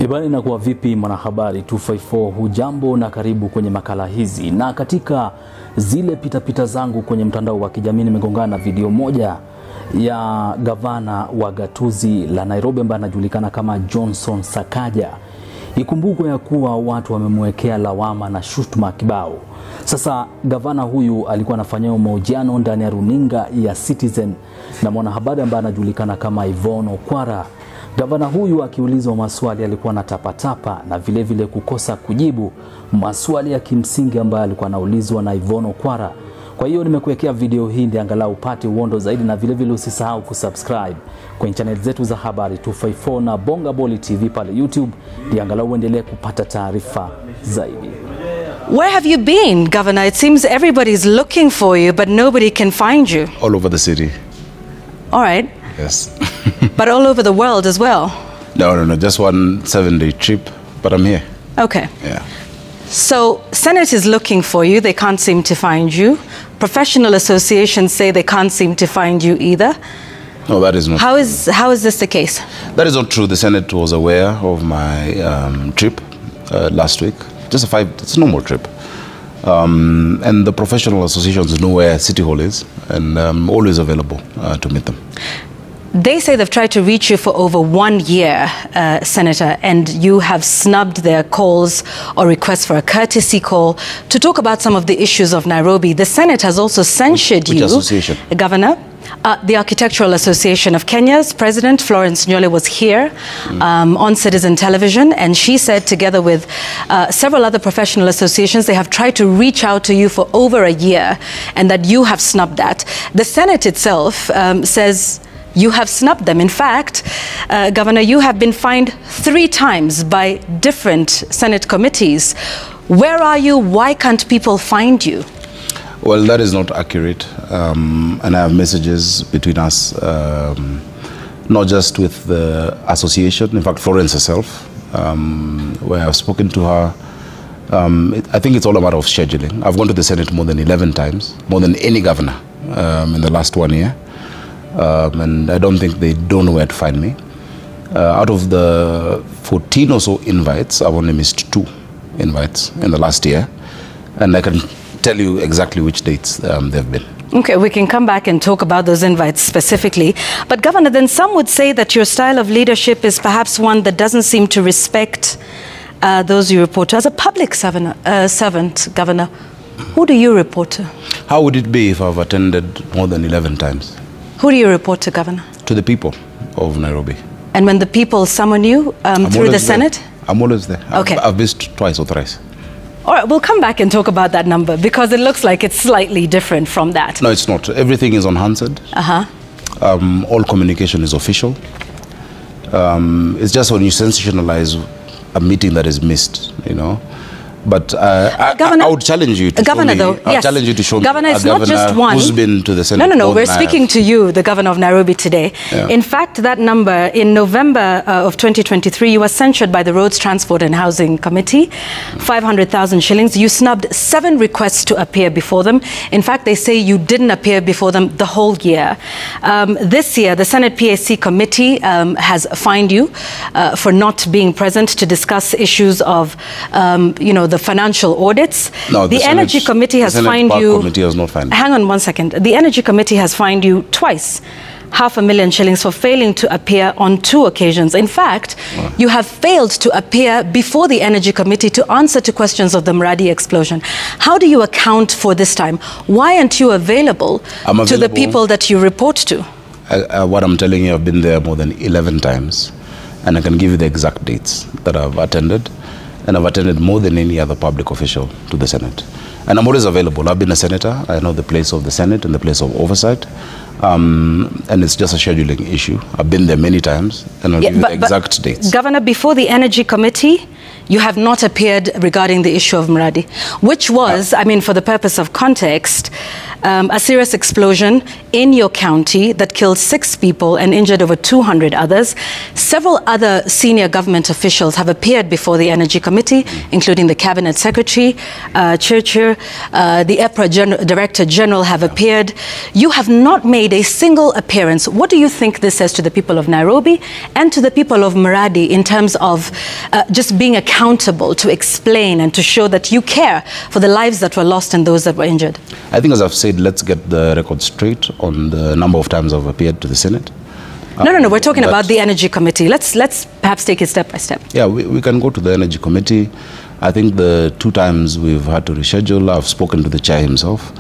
Habari na kuwa vipi mwanahabari 254, hujambo na karibu kwenye makala hizi. Na katika zile pitapita zangu kwenye mtandao wa kijamii nimegongana na video moja ya gavana wa gatuzi la Nairobi ambaye anajulikana kama Johnson Sakaja. Ikumbukwe ya kuwa watu wamemwekea lawama na shutuma kibao. Sasa gavana huyu alikuwa anafanya mahojiano ndani ya runinga ya Citizen na mwanahabari ambaye anajulikana kama Yvonne Okwara. Gavana huyu akiulizwa maswali alikuwa anatapatapa na vile vile kukosa kujibu maswali ya kimsingi ambayo alikuwa anaulizwa na Yvonne Okwara. Kwa hiyo nimekuwekea video hii ndio angalau upate uondo zaidi, na vile vile usisahau kusubscribe kwenye channel zetu za Habari 254 na Bonga Boli TV pale YouTube ndio angalau uendelee kupata taarifa zaidi. Where have you been, Governor? It seems everybody's looking for you, but nobody can find you. All over the city. All right. Yes. But all over the world as well? No. Just one 7-day trip, but I'm here. Okay. Yeah. So, Senate is looking for you. They can't seem to find you. Professional associations say they can't seem to find you either. No, that is not How is this the case? That is not true. The Senate was aware of my trip last week. It's a normal trip. And the professional associations know where City Hall is, and I'm always available to meet them. They say they've tried to reach you for over 1 year, Senator, and you have snubbed their calls or requests for a courtesy call to talk about some of the issues of Nairobi. The Senate has also censured Which you, association? Governor. The Architectural Association of Kenya's President Florence Nyole was here on Citizen Television, and she said, together with several other professional associations, they have tried to reach out to you for over a year, and that you have snubbed that. The Senate itself says you have snubbed them. In fact, Governor, you have been fined 3 times by different Senate committees. Where are you? Why can't people find you? Well, that is not accurate. And I have messages between us, not just with the association, in fact, Florence herself, where I've spoken to her. I think it's all a matter of scheduling. I've gone to the Senate more than 11 times, more than any governor in the last 1 year. And I don't think they don't know where to find me. Out of the 14 or so invites, I've only missed 2 invites in the last year. And I can tell you exactly which dates they've been. Okay, we can come back and talk about those invites specifically. But Governor, then some would say that your style of leadership is perhaps one that doesn't seem to respect those you report to. As a public servant, Governor, who do you report to? How would it be if I've attended more than 11 times? Who do you report to, Governor? To the people of Nairobi. And when the people summon you through the Senate? I'm always there. Okay. I've missed twice or thrice. All right, we'll come back and talk about that number, because it looks like it's slightly different from that. No, it's not. Everything is on Hansard. All communication is official. It's just when you sensationalize a meeting that is missed, you know. But Governor, I would challenge you to Governor, show me, yes. challenge you to show Governor, me a it's not governor just one. who's been to the Senate. No, we're speaking to you, the Governor of Nairobi, today. Yeah. In fact, that number, in November of 2023, you were censured by the Roads, Transport and Housing Committee, 500,000 shillings. You snubbed 7 requests to appear before them. In fact, they say you didn't appear before them the whole year. This year, the Senate PAC Committee has fined you for not being present to discuss issues of, the financial audits. No, the Energy Committee has fined you. Committee has not fined. Hang on one second. The Energy Committee has fined you twice, 500,000 shillings for failing to appear on 2 occasions. In fact, you have failed to appear before the Energy Committee to answer to questions of the Maradi explosion. How do you account for this time? Why aren't you available to the people that you report to? What I'm telling you, I've been there more than 11 times, and I can give you the exact dates that I've attended. And I've attended more than any other public official to the Senate. And I'm always available. I've been a senator. I know the place of the Senate and the place of oversight. And it's just a scheduling issue. I've been there many times, and I'll give you the exact dates. Governor, before the Energy Committee, you have not appeared regarding the issue of Maradi, which was, for the purpose of context, a serious explosion in your county that killed 6 people and injured over 200 others. Several other senior government officials have appeared before the Energy Committee, including the Cabinet Secretary, Churchill, the EPRA Director General have appeared. You have not made a single appearance. What do you think this says to the people of Nairobi and to the people of Maradi in terms of just being accountable to explain and to show that you care for the lives that were lost and those that were injured? I think, as I've said, let's get the record straight on the number of times I've appeared to the Senate. No, we're talking about the Energy Committee. Let's perhaps take it step by step. Yeah, we can go to the Energy Committee. I think the 2 times we've had to reschedule, I've spoken to the chair himself.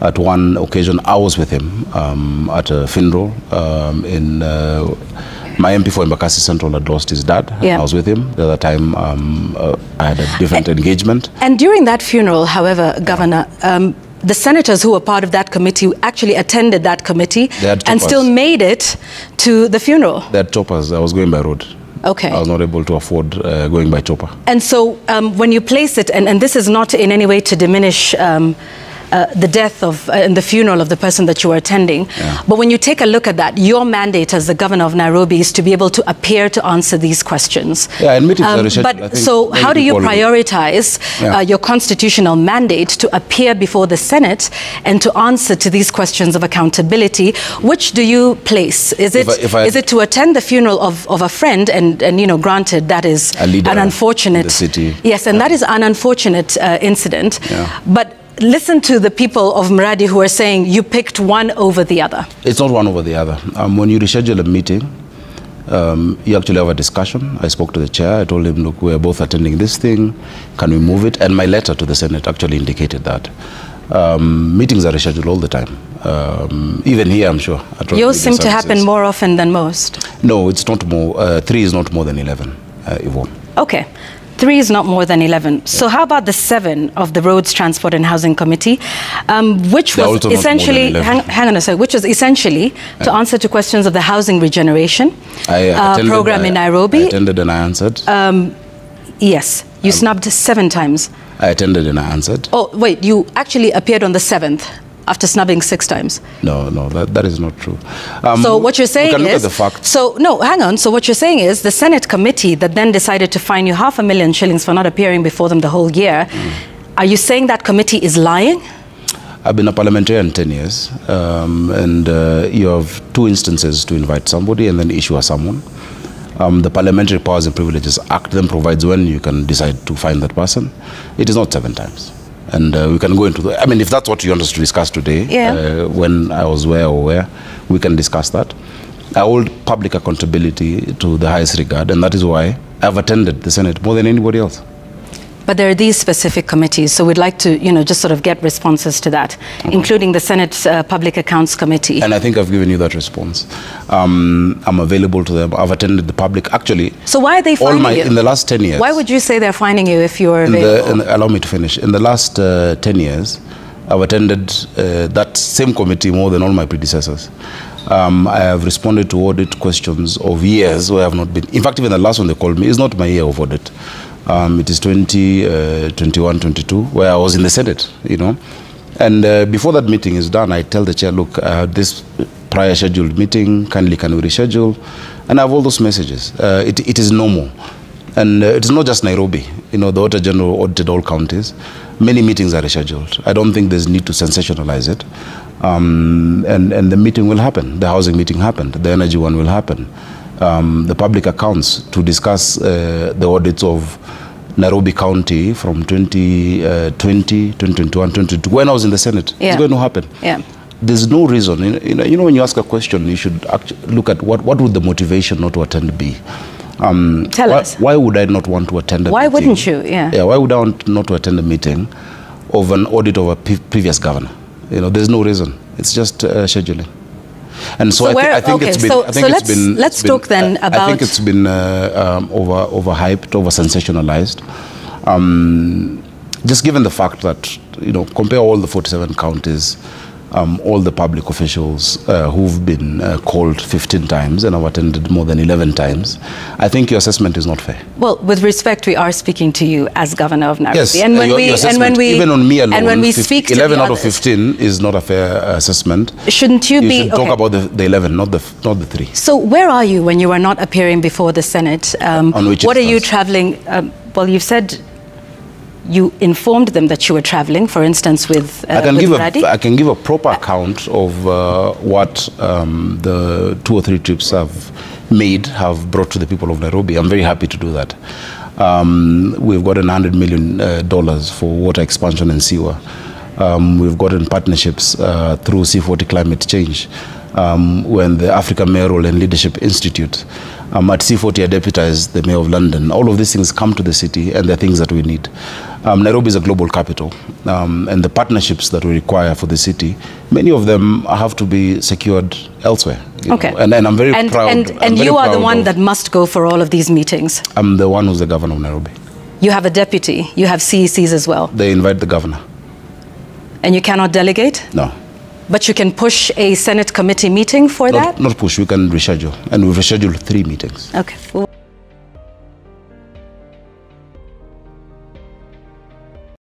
At one occasion, I was with him at a funeral in my MP for Embakasi Central had lost his dad. I was with him. The other time, I had a different engagement. And during that funeral, however, Governor, the senators who were part of that committee actually attended that committee and still made it to the funeral. They had choppers. I was going by road. Okay. I was not able to afford going by chopper. And so when you place it, and this is not in any way to diminish the death of and the funeral of the person that you were attending. But when you take a look at that, your mandate as the governor of Nairobi is to be able to appear to answer these questions. And meetings are rescheduled. But so how do you prioritize your constitutional mandate to appear before the Senate and to answer to these questions of accountability? Which do you place? Is it to attend the funeral of a friend and you know, granted that is an unfortunate in the city. Yes, and that is an unfortunate incident. But listen to the people of Maradi who are saying you picked one over the other. It's not one over the other. When you reschedule a meeting, you actually have a discussion. I spoke to the chair. I told him, look, we're both attending this thing. Can we move it? And my letter to the Senate actually indicated that. Meetings are rescheduled all the time. Even here, I'm sure. Yours seem to happen more often than most. No, it's not more. 3 is not more than 11, Yvonne. Okay. 3 is not more than 11. So how about the 7 of the Roads, Transport and Housing Committee, which was essentially, hang on a second, which was essentially to answer to questions of the housing regeneration program in Nairobi. I attended and I answered. Yes, you snubbed 7 times. I attended and I answered. Oh, wait, you actually appeared on the 7th. After snubbing 6 times. No, that is not true. So what you're saying is... look at the facts. So, no, hang on. So what you're saying is the Senate committee that then decided to fine you 500,000 shillings for not appearing before them the whole year, are you saying that committee is lying? I've been a parliamentarian 10 years, and you have 2 instances to invite somebody and then issue a summon. The Parliamentary Powers and Privileges Act then provides when you can decide to fine that person. It is not 7 times. And we can go into the... I mean, if that's what you want us to discuss today, when I was where, we can discuss that. I hold public accountability to the highest regard, and that is why I've attended the Senate more than anybody else. But there are these specific committees, so we'd like to, you know, just sort of get responses to that, including the Senate's Public Accounts Committee. And I think I've given you that response. I'm available to them. I've attended the public, actually. So why are they fining you? In the last 10 years. Why would you say they're fining you if you're available? Allow me to finish. In the last 10 years, I've attended that same committee more than all my predecessors. I have responded to audit questions of years where I have not been. In fact, even the last one they called me is not my year of audit. It is 2021, 22, where I was in the Senate, you know. And before that meeting is done, I tell the chair, look, I had this prior scheduled meeting, kindly can we reschedule? And I have all those messages. It is normal. And it is not just Nairobi. You know, the Auditor General audited all counties. Many meetings are rescheduled. I don't think there's need to sensationalize it. And the meeting will happen. The housing meeting happened. The energy one will happen. The public accounts to discuss the audits of Nairobi County from 2020, 2021, 2022. When I was in the Senate, it's going to happen. There's no reason. You know, when you ask a question, you should actually look at what would the motivation not to attend be. Tell us. Why would I not want to attend a meeting? Why wouldn't you? Why would I want not to attend a meeting of an audit of a previous governor? You know, there's no reason. It's just scheduling. And so I think it's been. Let's talk then about. I think it's been overhyped, over sensationalized. Just given the fact that, you know, compare all the 47 counties, all the public officials who've been called 15 times and have attended more than 11 times, I think your assessment is not fair. Well, with respect, we are speaking to you as Governor of Nairobi. Yes, and when even on me alone, and when we speak 11 to out of 15 is not a fair assessment. Shouldn't you be... You should talk about the 11, not the 3. So where are you when you are not appearing before the Senate? On which what are you instance? traveling... well, you've said you informed them that you were traveling, for instance, with I can give a proper Radhi. account of what the 2 or 3 trips have brought to the people of Nairobi. I'm very happy to do that. We've gotten $100 million for water expansion and sewer. We've gotten partnerships through C40 Climate Change. When the Africa Mayoral and Leadership Institute at C40 I deputized the Mayor of London. All of these things come to the city, and they're things that we need. Nairobi is a global capital, and the partnerships that we require for the city, many of them have to be secured elsewhere. Okay. And I'm very proud. And you are the one that must go for all of these meetings. I'm the one who's the governor of Nairobi. You have a deputy. You have CECs as well. They invite the governor. And you cannot delegate? No. But you can push a Senate committee meeting for that? Not push, we can reschedule. And we've rescheduled 3 meetings. Okay.